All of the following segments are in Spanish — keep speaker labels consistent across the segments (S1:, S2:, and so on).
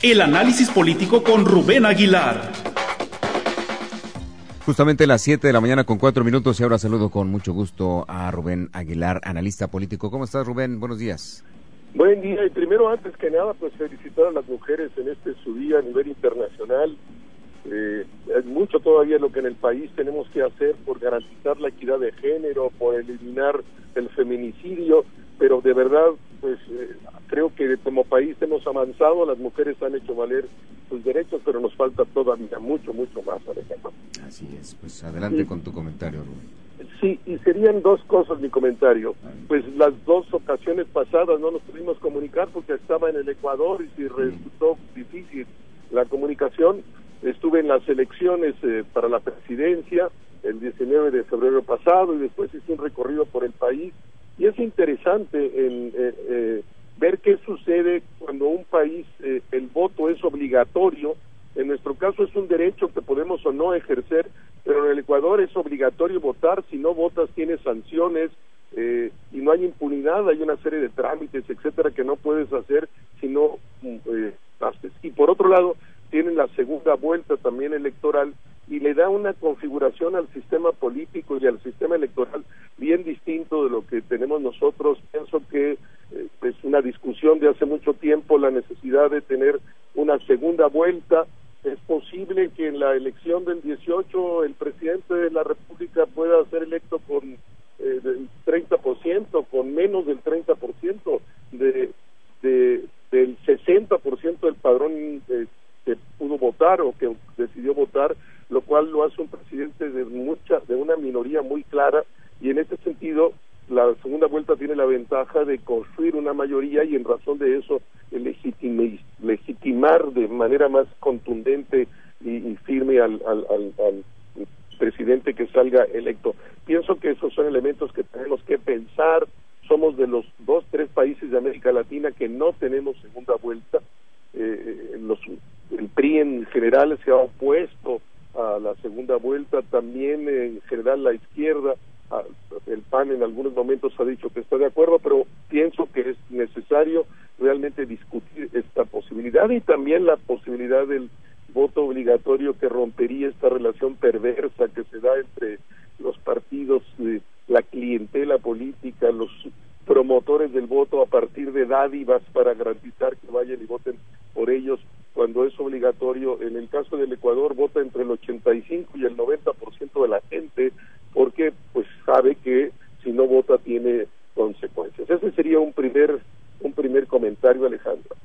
S1: El análisis político con Rubén Aguilar.
S2: Justamente las 7 de la mañana con 4 minutos y ahora saludo con mucho gusto a Rubén Aguilar, analista político. ¿Cómo estás, Rubén? Buenos días.
S3: Buen día, y primero, antes que nada, pues felicitar a las mujeres en su día a nivel internacional. Es mucho todavía lo que en el país tenemos que hacer por garantizar la equidad de género, por eliminar el feminicidio, pero de verdad, pues creo que como país hemos avanzado, las mujeres han hecho valer sus derechos, pero nos falta todavía mucho más, Alejandro.
S2: Así es, pues adelante con tu comentario, Rubén.
S3: Sí, y serían dos cosas mi comentario. Pues las dos ocasiones pasadas no nos pudimos comunicar porque estaba en el Ecuador y si resultó difícil la comunicación. Estuve en las elecciones para la presidencia el 19 de febrero pasado y después hice un recorrido por el país. Y es interesante ver qué sucede cuando un país el voto es obligatorio. En nuestro caso es un derecho que podemos o no ejercer, pero en el Ecuador es obligatorio votar. Si no votas tienes sanciones y no hay impunidad, hay una serie de trámites, etcétera, que no puedes hacer si no haces. Y por otro lado, tienen la segunda vuelta también electoral y le da una configuración al sistema político y al sistema electoral bien distinto de lo que tenemos nosotros. Pienso que es una discusión de hace mucho tiempo la necesidad de tener una segunda vuelta. Es posible que en la elección del 18 el presidente de la República pueda ser electo con del 30%, con menos del 30% del 60% del padrón que pudo votar o que decidió votar, lo cual lo hace un presidente de una minoría muy clara, y en este sentido la segunda vuelta tiene la ventaja de construir una mayoría y en razón de eso legitimar de manera más contundente y firme al presidente que salga electo. Pienso que esos son elementos que tenemos que pensar. Somos de los 2-3 países de América Latina que no tenemos segunda vuelta. El PRI en general se ha opuesto a la segunda vuelta, también en general la izquierda, el PAN en algunos momentos ha dicho que está de acuerdo, pero pienso que es necesario realmente discutir esta posibilidad y también la posibilidad del voto obligatorio que rompería esta relación perversa que se da entre los partidos, la clientela política, los promotores del voto a partir de dádivas para garantizar que vayan y voten por ellos cuando es obligatorio. En el caso del Ecuador vota entre el 85 y el 90% de la gente porque pues sabe que si no vota tiene consecuencias. Ese sería un primer comentario, Alejandro.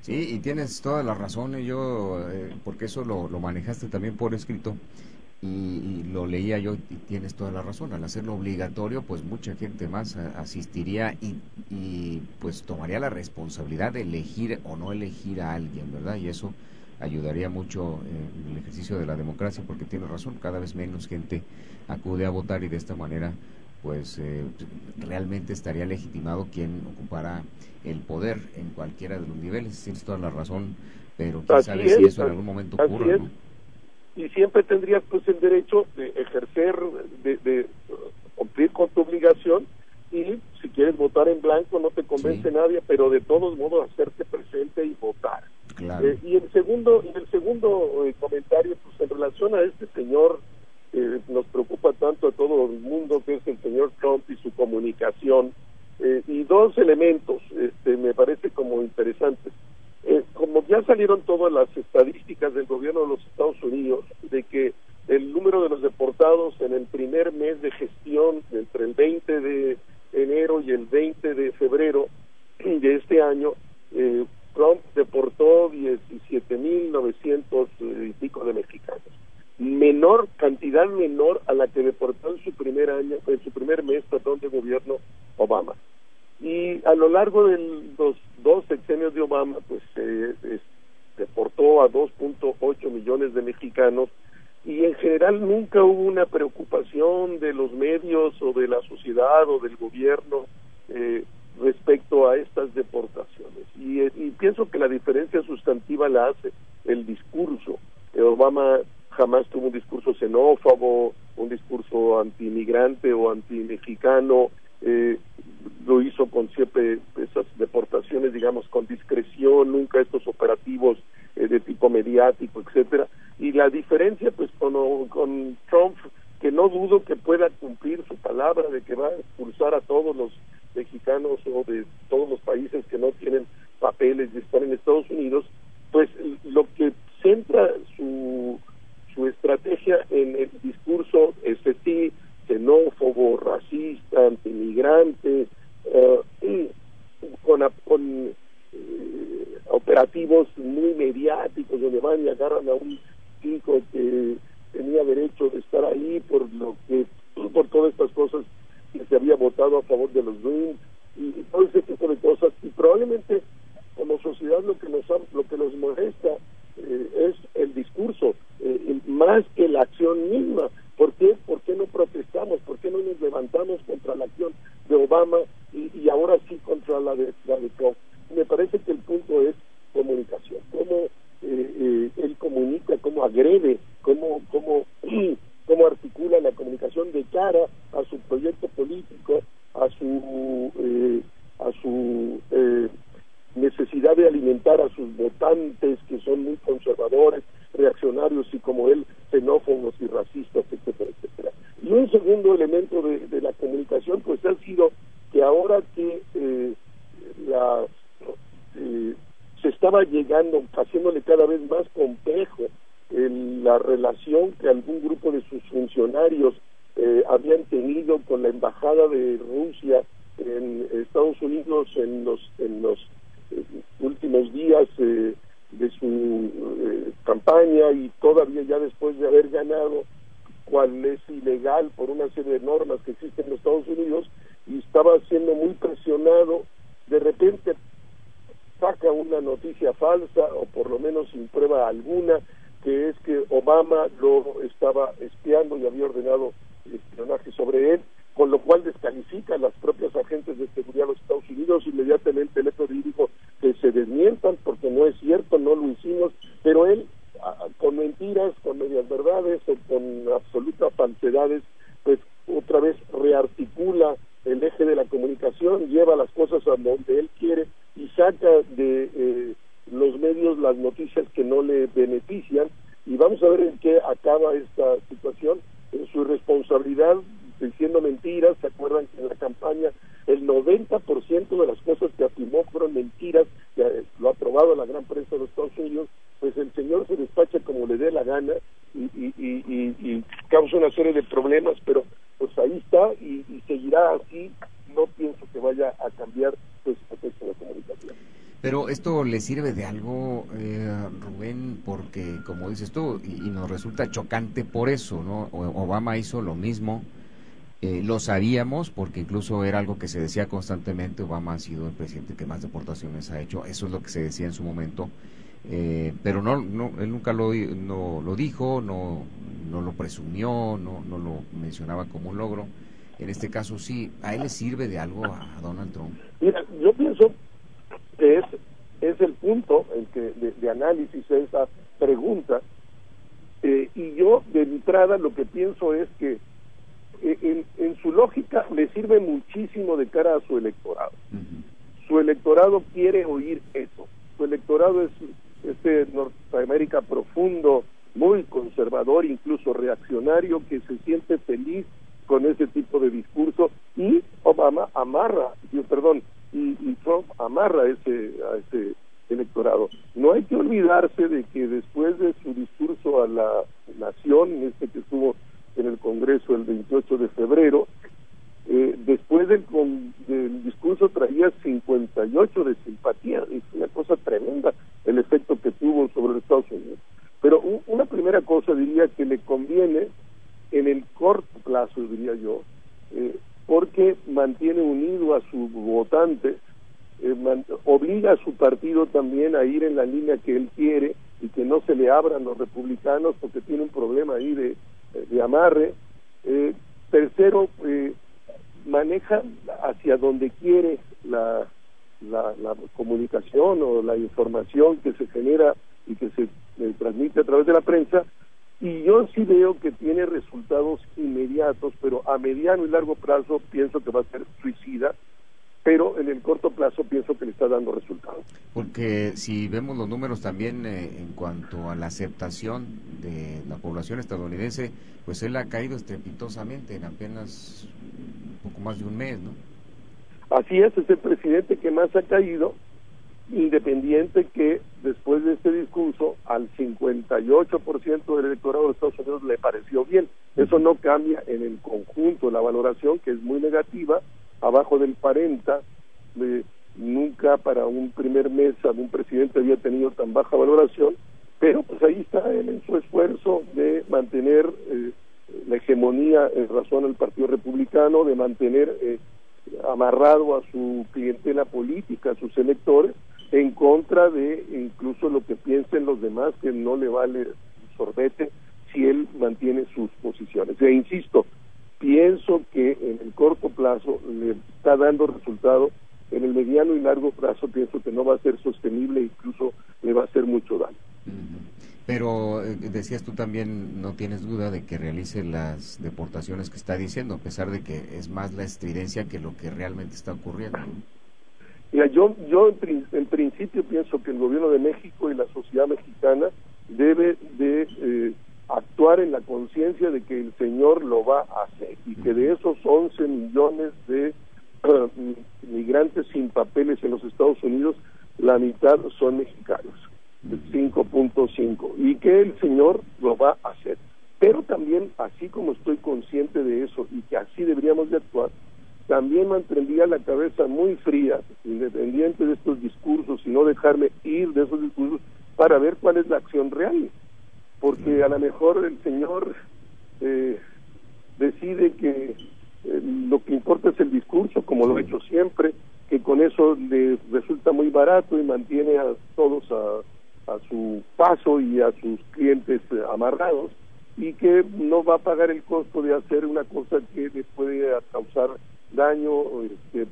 S2: Sí, y tienes toda la razón, porque eso lo manejaste también por escrito y lo leía yo y tienes toda la razón. Al hacerlo obligatorio, pues mucha gente más asistiría y pues tomaría la responsabilidad de elegir o no elegir a alguien, ¿verdad? Y eso ayudaría mucho en el ejercicio de la democracia, porque tiene razón, cada vez menos gente acude a votar y de esta manera pues realmente estaría legitimado quien ocupara el poder en cualquiera de los niveles. Tienes toda la razón, pero quién sabe si eso en algún momento ocurra, ¿no?
S3: Y siempre tendrías pues el derecho de ejercer, de cumplir con tu obligación, y si quieres votar en blanco no te convence nadie, pero de todos modos hacerte presente y votar.
S2: Claro.
S3: Y el segundo comentario, pues en relación a este señor nos preocupa tanto a todo el mundo, que es el señor Trump y su comunicación, y dos elementos me parece como interesantes. Como ya salieron todas las estadísticas del gobierno de los Estados Unidos de que el número de los deportados en el primer mes de gestión, entre el 20 de enero y el 20 de febrero de este año, Trump deportó 17,900 y pico de mexicanos. Cantidad menor a la que deportó en su primer mes de gobierno Obama. Y a lo largo de los dos sexenios de Obama, pues deportó a 2.8 millones de mexicanos, y en general nunca hubo una preocupación de los medios o de la sociedad o del gobierno respecto a estas deportaciones. Y pienso que la diferencia sustantiva la hace el discurso. Obama jamás tuvo un discurso xenófobo, un discurso anti-inmigrante o anti-mexicano. lo hizo con siempre esas deportaciones, digamos, con discreción, nunca estos operativos de tipo mediático, etcétera. Y la diferencia, pues, con Trump, que no dudo que pueda cumplir su palabra de que va a expulsar a todos los mexicanos o de todos los países que no tienen papeles de estar en Estados Unidos, pues lo que centra su estrategia en el discurso sí, xenófobo, racista, antimigrante, y con operativos muy mediáticos donde van y agarran a un chico que tenía derecho de estar ahí por todas estas cosas que se había votado a favor de los Dream y todo ese tipo de cosas. Y probablemente como sociedad lo que nos molesta es el discurso, más que la acción misma. ¿Por qué? ¿Por qué no protestamos? ¿Por qué no nos levantamos contra la acción de Obama y ahora sí contra la de Trump? Me parece que el punto es comunicación, cómo él comunica, cómo agrede, cómo articula la comunicación de cara a su proyecto político, a su necesidad de alimentar a sus votantes que son muy conservadores, reaccionarios y como él, xenófobos y racistas, etcétera, etcétera. Y un segundo elemento de la comunicación pues ha sido que ahora que se estaba llegando, haciéndole cada vez más complejo la relación que algún grupo de sus funcionarios habían tenido con la embajada de Rusia en Estados Unidos en los últimos días de su campaña y todavía ya después de haber ganado, cual es ilegal por una serie de normas que existen en los Estados Unidos, y estaba siendo muy presionado, de repente saca una noticia falsa o por lo menos sin prueba alguna, que es que Obama lo estaba espiando y había ordenado espionaje sobre él, con lo cual descalifica a las propias agentes de seguridad de los Estados Unidos. Inmediatamente el FBI dijo que se desmientan porque no es cierto, no lo hicimos, pero él con mentiras, con medias verdades o con absolutas falsedades, pues otra vez rearticula el eje de la comunicación, lleva las cosas a donde él quiere y saca de los medios las noticias que no le benefician, y vamos a ver en qué acaba esta situación, en su irresponsabilidad diciendo mentiras. ¿Se acuerdan que en la campaña el 90% de las cosas que afirmó fueron mentiras, que lo ha probado la gran prensa de los Estados Unidos? Pues el señor se despacha como le dé la gana y causa una serie de problemas, pero pues ahí está y seguirá así. No pienso que vaya a cambiar su estrategia de comunicación.
S2: Pero esto le sirve de algo, Rubén, porque como dices tú, y nos resulta chocante por eso, ¿no? Obama hizo lo mismo, lo sabíamos, porque incluso era algo que se decía constantemente. Obama ha sido el presidente que más deportaciones ha hecho, eso es lo que se decía en su momento, pero no él nunca lo dijo, no lo presumió, no lo mencionaba como un logro. En este caso sí, ¿a él le sirve de algo a Donald Trump?
S3: Mira, yo pienso que es el punto en que de análisis de esa pregunta, y yo de entrada lo que pienso es que en su lógica le sirve muchísimo de cara a su electorado. Uh-huh. Su electorado quiere oír eso. Su electorado es Norteamérica profundo, muy conservador, incluso reaccionario, que se siente feliz con ese tipo de discurso, y Obama y Trump amarra a ese electorado. No hay que olvidarse de que después de su discurso a la nación, que estuvo en el Congreso el 28 de febrero, después del discurso traía 58 de simpatía. Es una cosa tremenda el efecto que tuvo sobre los Estados Unidos. Pero una primera cosa diría que le conviene en el corto plazo, diría yo, porque mantiene unido a su votante, obliga a su partido también a ir en la línea que él quiere y que no se le abran los republicanos, porque tiene un problema ahí de amarre. Tercero, maneja hacia donde quiere la comunicación o la información que se genera y que se transmite a través de la prensa. Y yo sí veo que tiene resultados inmediatos, pero a mediano y largo plazo pienso que va a ser suicida, pero en el corto plazo pienso que le está dando resultados.
S2: Porque si vemos los números también en cuanto a la aceptación de la población estadounidense, pues él ha caído estrepitosamente en apenas un poco más de un mes, ¿no?
S3: Así es el presidente que más ha caído, independiente que después de este discurso al 58% del electorado de Estados Unidos le pareció bien. Eso no cambia en el conjunto la valoración, que es muy negativa, abajo del 40%. Nunca para un primer mes algún presidente había tenido tan baja valoración, pero pues ahí está él en su esfuerzo de mantener la hegemonía en razón al Partido Republicano, de mantener amarrado a su clientela política, a sus electores, en contra de incluso lo que piensen los demás, que no le vale sorbete si él mantiene sus posiciones. E insisto, pienso que en el corto plazo le está dando resultado, en el mediano y largo plazo pienso que no va a ser sostenible, incluso le va a hacer mucho daño.
S2: Pero decías tú también, no tienes duda de que realice las deportaciones que está diciendo, a pesar de que es más la estridencia que lo que realmente está ocurriendo.
S3: Mira, yo en principio pienso que el gobierno de México y la sociedad mexicana debe de actuar en la conciencia de que el señor lo va a hacer y que de esos 11 millones de migrantes sin papeles en los Estados Unidos, la mitad son mexicanos, 5.5, y que el señor lo va a hacer. Pero también, así como estoy consciente de eso y que así deberíamos de actuar, también mantendría la cabeza muy fría, independiente de estos discursos, y no dejarme ir de esos discursos para ver cuál es la acción real. Porque a lo mejor el señor decide que lo que importa es el discurso, como lo ha hecho siempre, que con eso le resulta muy barato y mantiene a todos a su paso y a sus clientes amarrados, y que no va a pagar el costo de hacer una cosa que le puede causar daño,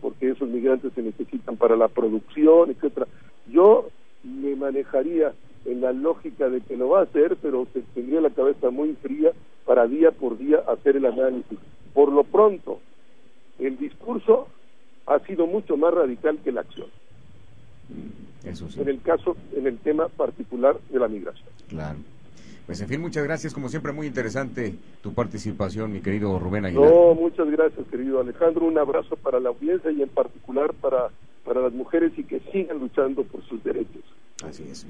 S3: porque esos migrantes se necesitan para la producción, etcétera. Yo me manejaría en la lógica de que lo va a hacer, pero se tendría la cabeza muy fría para día por día hacer el análisis. Por lo pronto, el discurso ha sido mucho más radical que la acción.
S2: Eso sí.
S3: En el tema particular de la migración.
S2: Claro. Pues en fin, muchas gracias, como siempre muy interesante tu participación, mi querido Rubén Aguilar.
S3: No, muchas gracias, querido Alejandro, un abrazo para la audiencia y en particular para las mujeres, y que sigan luchando por sus derechos.
S2: Así es.